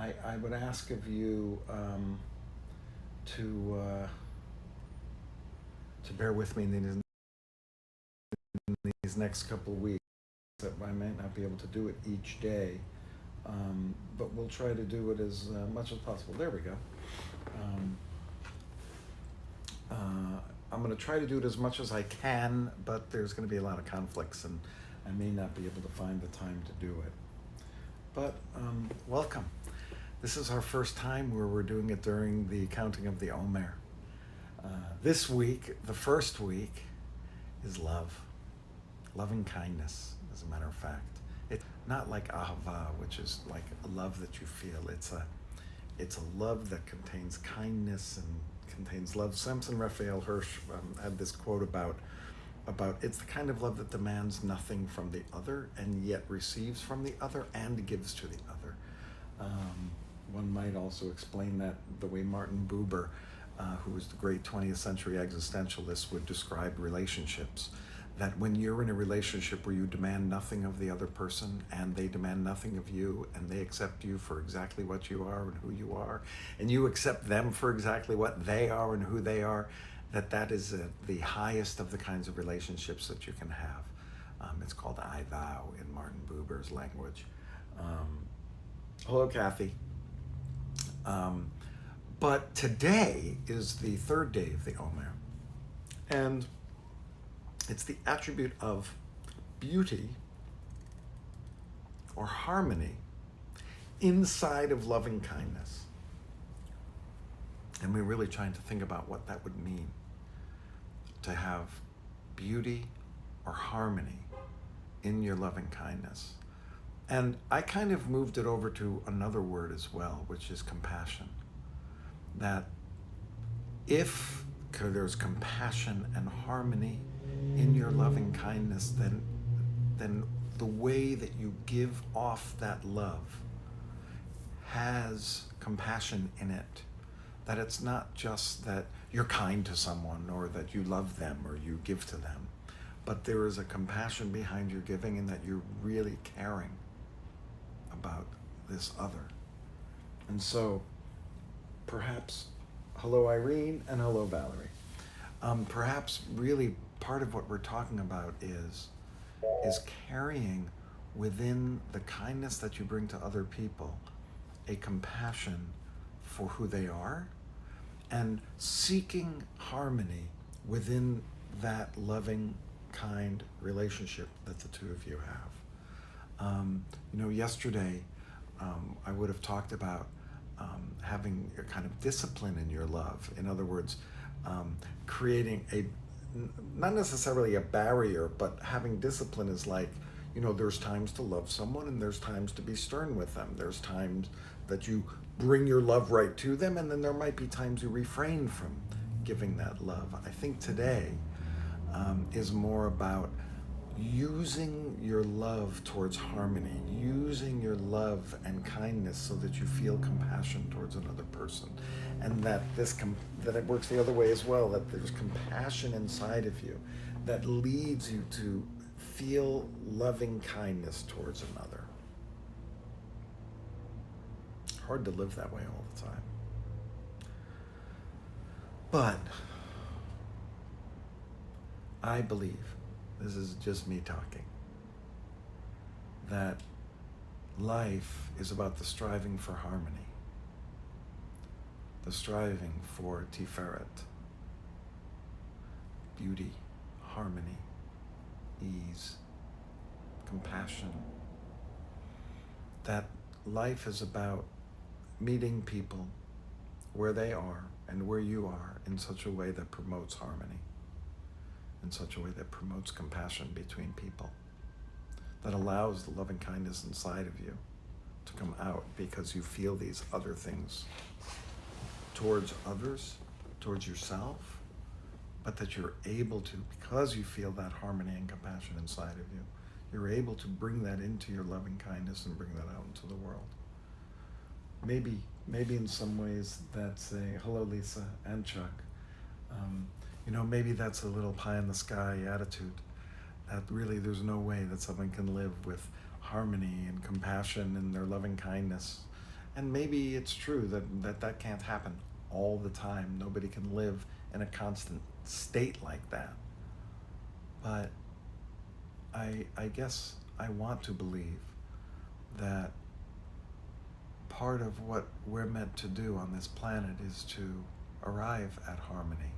I would ask of you to bear with me in these next couple of weeks. That I might not be able to do it each day, but we'll try to do it as much as possible. There we go. I'm going to try to do it as much as I can, but there's going to be a lot of conflicts, and I may not be able to find the time to do it. But welcome. This is our first time where we're doing it during the counting of the Omer. This week, the first week, is love. Loving kindness, as a matter of fact. It's not like ahava, which is like a love that you feel. It's a love that contains kindness and contains love. Samson Raphael Hirsch had this quote about it's the kind of love that demands nothing from the other and yet receives from the other and gives to the other. One might also explain that the way Martin Buber, who was the great 20th century existentialist, would describe relationships. That when you're in a relationship where you demand nothing of the other person and they demand nothing of you and they accept you for exactly what you are and who you are, and you accept them for exactly what they are and who they are, that is the highest of the kinds of relationships that you can have. It's called I thou in Martin Buber's language. Hello, Kathy. But today is the third day of the Omer, and it's the attribute of beauty or harmony inside of loving kindness. And we're really trying to think about what that would mean to have beauty or harmony in your loving kindness. And I kind of moved it over to another word as well, which is compassion. That if there's compassion and harmony in your loving kindness, then the way that you give off that love has compassion in it. That it's not just that you're kind to someone or that you love them or you give to them, but there is a compassion behind your giving and that you're really caring about this other. And so perhaps, hello Irene and hello Valerie. Perhaps really part of what we're talking about is carrying within the kindness that you bring to other people a compassion for who they are and seeking harmony within that loving, kind relationship that the two of you have. Yesterday I would have talked about having a kind of discipline in your love. In other words, creating not necessarily a barrier, but having discipline is like, there's times to love someone and there's times to be stern with them. There's times that you bring your love right to them, and then there might be times you refrain from giving that love. I think today is more about using your love towards harmony, using your love and kindness so that you feel compassion towards another person, and that that it works the other way as well, that there's compassion inside of you that leads you to feel loving kindness towards another. Hard to live that way all the time. But I believe, this is just me talking, that life is about the striving for harmony, the striving for tiferet, beauty, harmony, ease, compassion. That life is about meeting people where they are and where you are in such a way that promotes harmony, in such a way that promotes compassion between people, that allows the loving kindness inside of you to come out because you feel these other things towards others, towards yourself, but that you're able to, because you feel that harmony and compassion inside of you, you're able to bring that into your loving kindness and bring that out into the world. Maybe in some ways that's hello Lisa and Chuck. Maybe that's a little pie in the sky attitude, that really there's no way that someone can live with harmony and compassion and their loving kindness And maybe it's true that can't happen all the time. Nobody can live in a constant state like that. But I guess I want to believe that part of what we're meant to do on this planet is to arrive at harmony,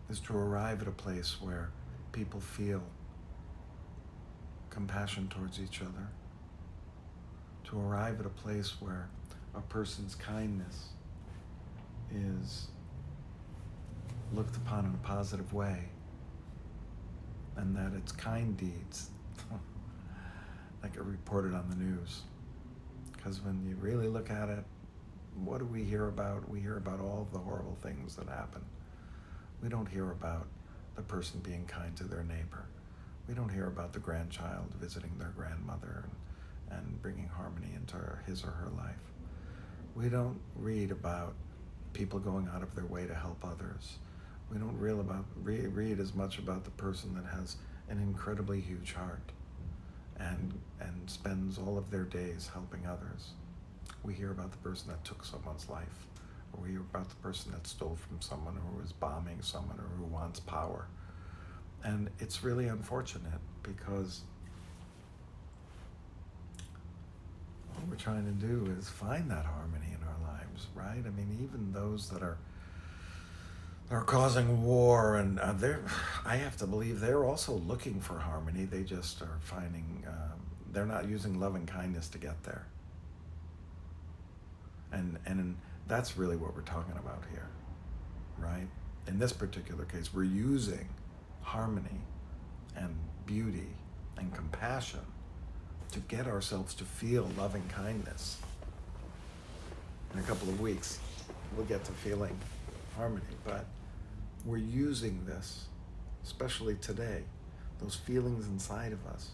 is to arrive at a place where people feel compassion towards each other, to arrive at a place where a person's kindness is looked upon in a positive way, and that it's kind deeds that get reported on the news. Because when you really look at it, what do we hear about? We hear about all the horrible things that happen. We don't hear about the person being kind to their neighbor. We don't hear about the grandchild visiting their grandmother and bringing harmony into his or her life. We don't read about people going out of their way to help others. We don't read as much about the person that has an incredibly huge heart and spends all of their days helping others. We hear about the person that took someone's life, or we hear about the person that stole from someone, or who is bombing someone, or who wants power. And it's really unfortunate, because what we're trying to do is find that harmony in our lives, right? I mean, even those that are causing war, and I have to believe they're also looking for harmony. They just are finding, they're not using love and kindness to get there. And that's really what we're talking about here, right? In this particular case, we're using harmony and beauty and compassion to get ourselves to feel loving kindness. In a couple of weeks, we'll get to feeling harmony, but we're using this, especially today, those feelings inside of us,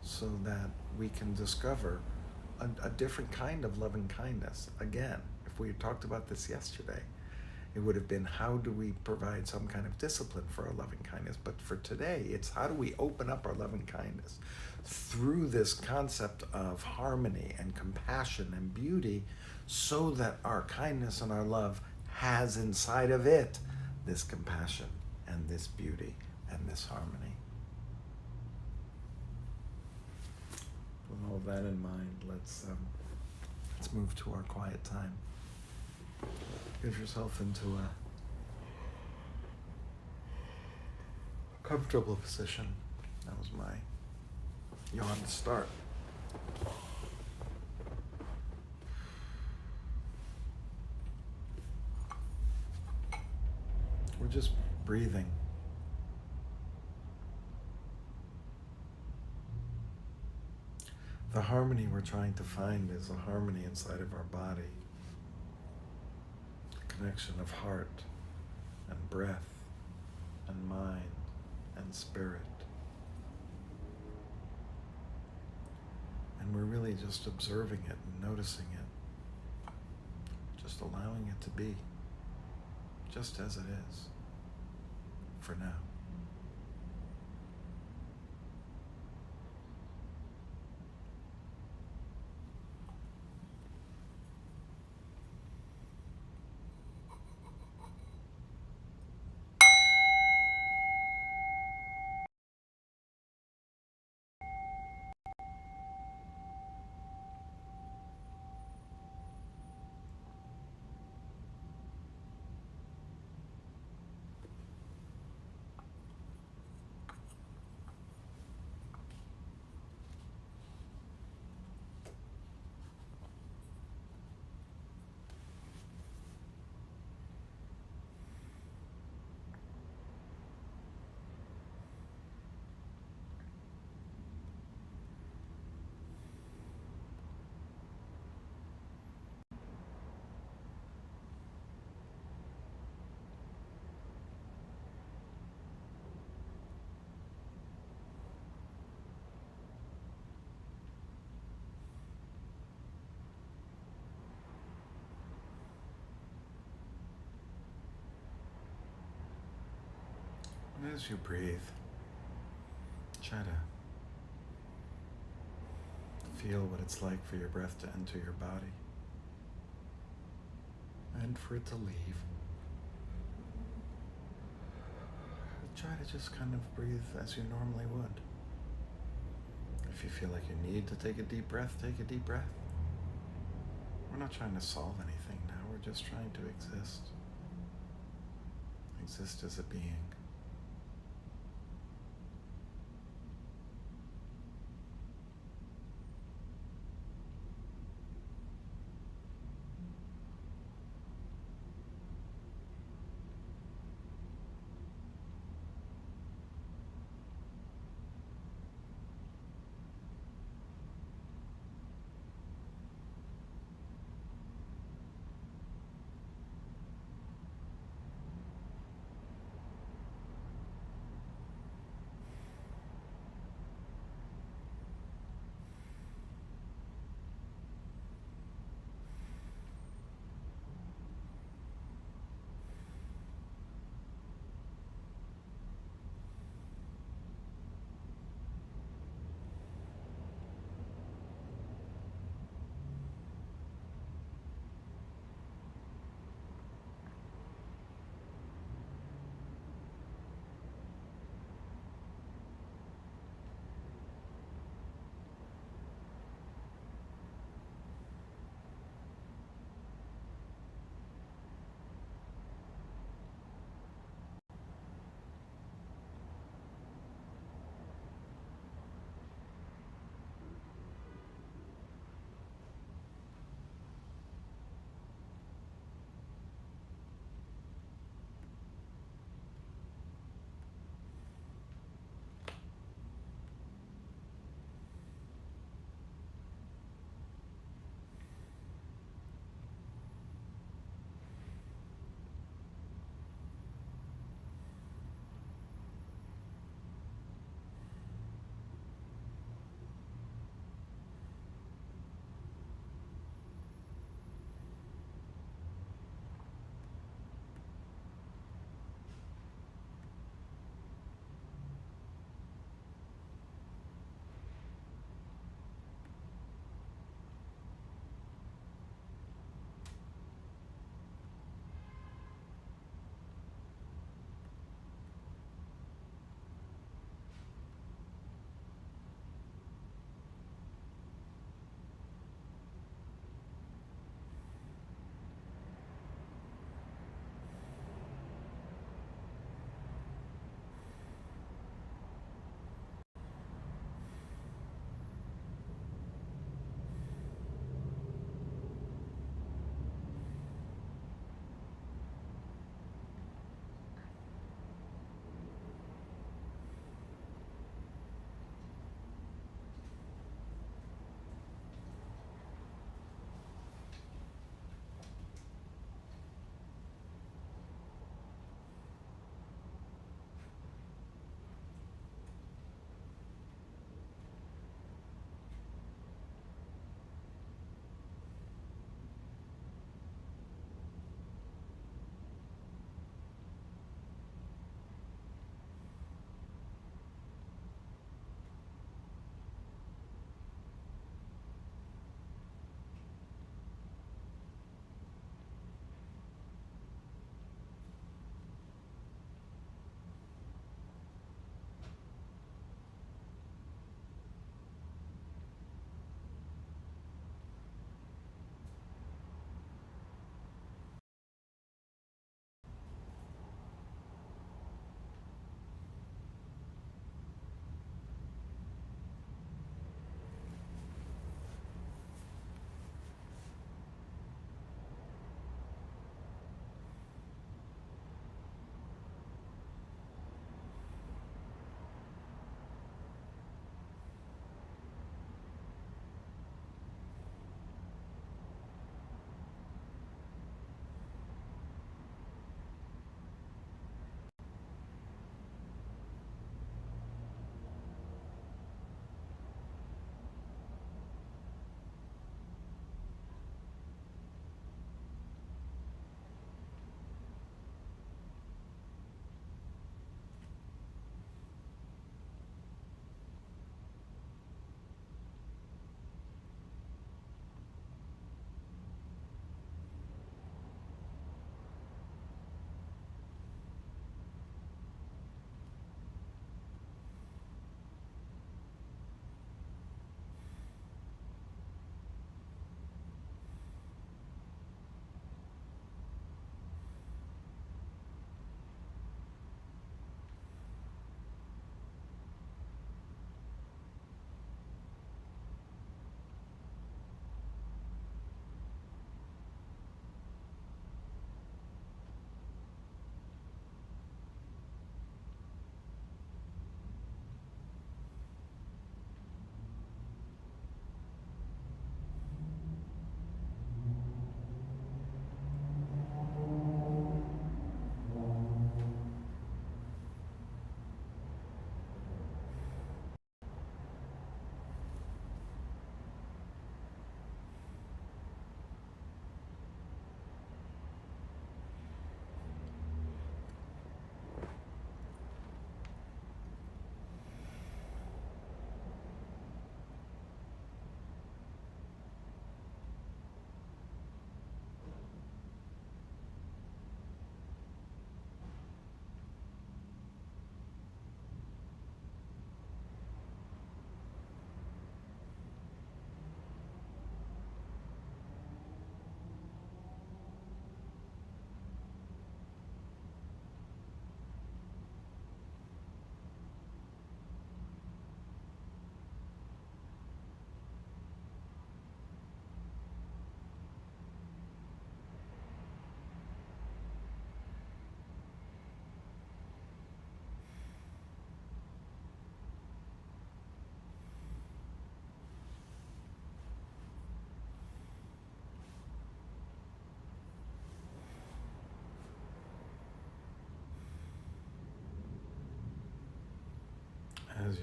so that we can discover a different kind of loving kindness. Again, if we had talked about this yesterday, it would have been, how do we provide some kind of discipline for our loving kindness? But for today, it's how do we open up our loving kindness through this concept of harmony and compassion and beauty, so that our kindness and our love has inside of it this compassion and this beauty and this harmony. With all that in mind, let's move to our quiet time. Get yourself into a comfortable position. That was my yawn to start. We're just breathing. The harmony we're trying to find is a harmony inside of our body. A connection of heart and breath and mind and spirit. And we're really just observing it and noticing it. Just allowing it to be just as it is for now. And as you breathe, try to feel what it's like for your breath to enter your body and for it to leave. Try to just kind of breathe as you normally would. If you feel like you need to take a deep breath, take a deep breath. We're not trying to solve anything now, we're just trying to exist. Exist as a being.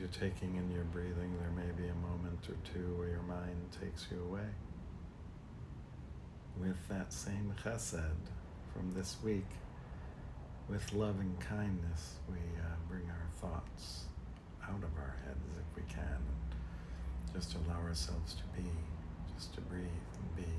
you're taking in your breathing, there may be a moment or two where your mind takes you away. With that same chesed from this week, with loving kindness, we bring our thoughts out of our heads if we can, and just allow ourselves to be, just to breathe and be.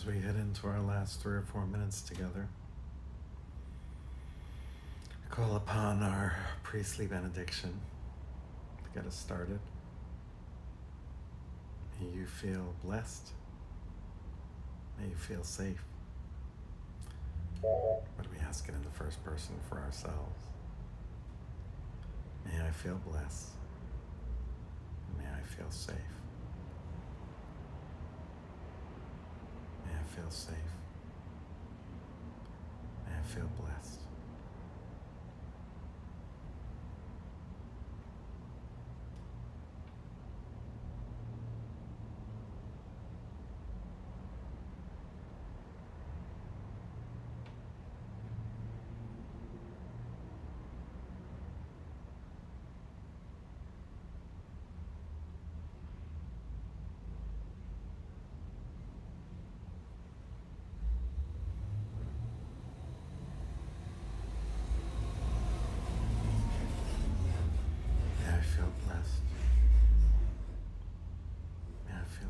As we head into our last 3 or 4 minutes together, I call upon our priestly benediction to get us started. May you feel blessed. May you feel safe. What do we ask it in the first person for ourselves? May I feel blessed. May I feel safe. May I feel safe. May I feel blessed.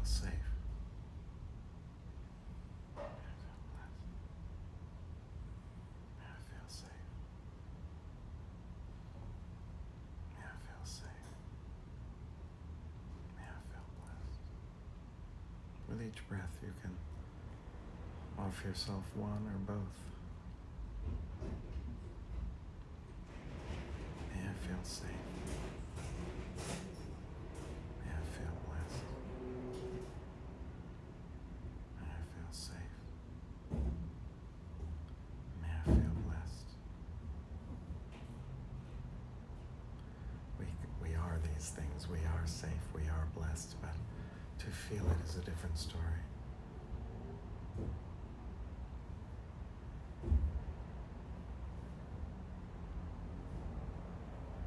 Safe. May I feel safe. May I feel safe. May I feel blessed. With each breath, you can offer yourself one or both. May I feel safe. May I feel blessed. Safe. May I feel blessed. We are these things. We are safe. We are blessed. But to feel it is a different story.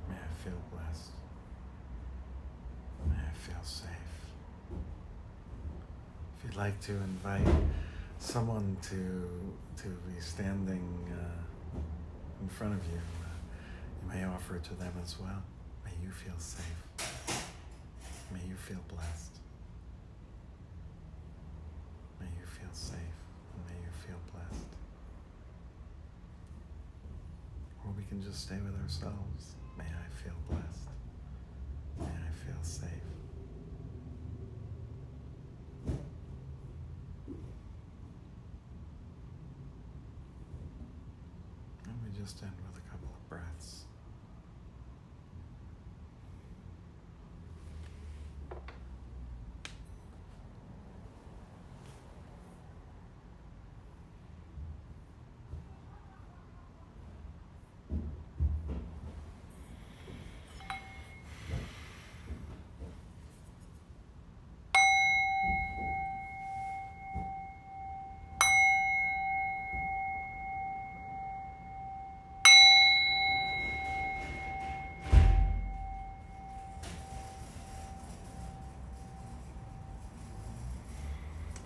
May I feel blessed. May I feel safe. If you'd like to invite someone to be standing in front of you, you may offer it to them as well. May you feel safe. May you feel blessed. May you feel safe, and may you feel blessed. Or we can just stay with ourselves. May I feel blessed. May I feel safe. Just end with a couple of breaths.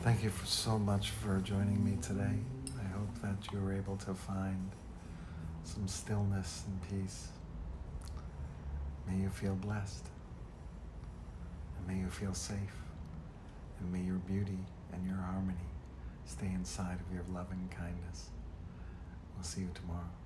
Thank you so much for joining me today. I hope that you were able to find some stillness and peace. May you feel blessed, and may you feel safe, and may your beauty and your harmony stay inside of your loving kindness. We'll see you tomorrow.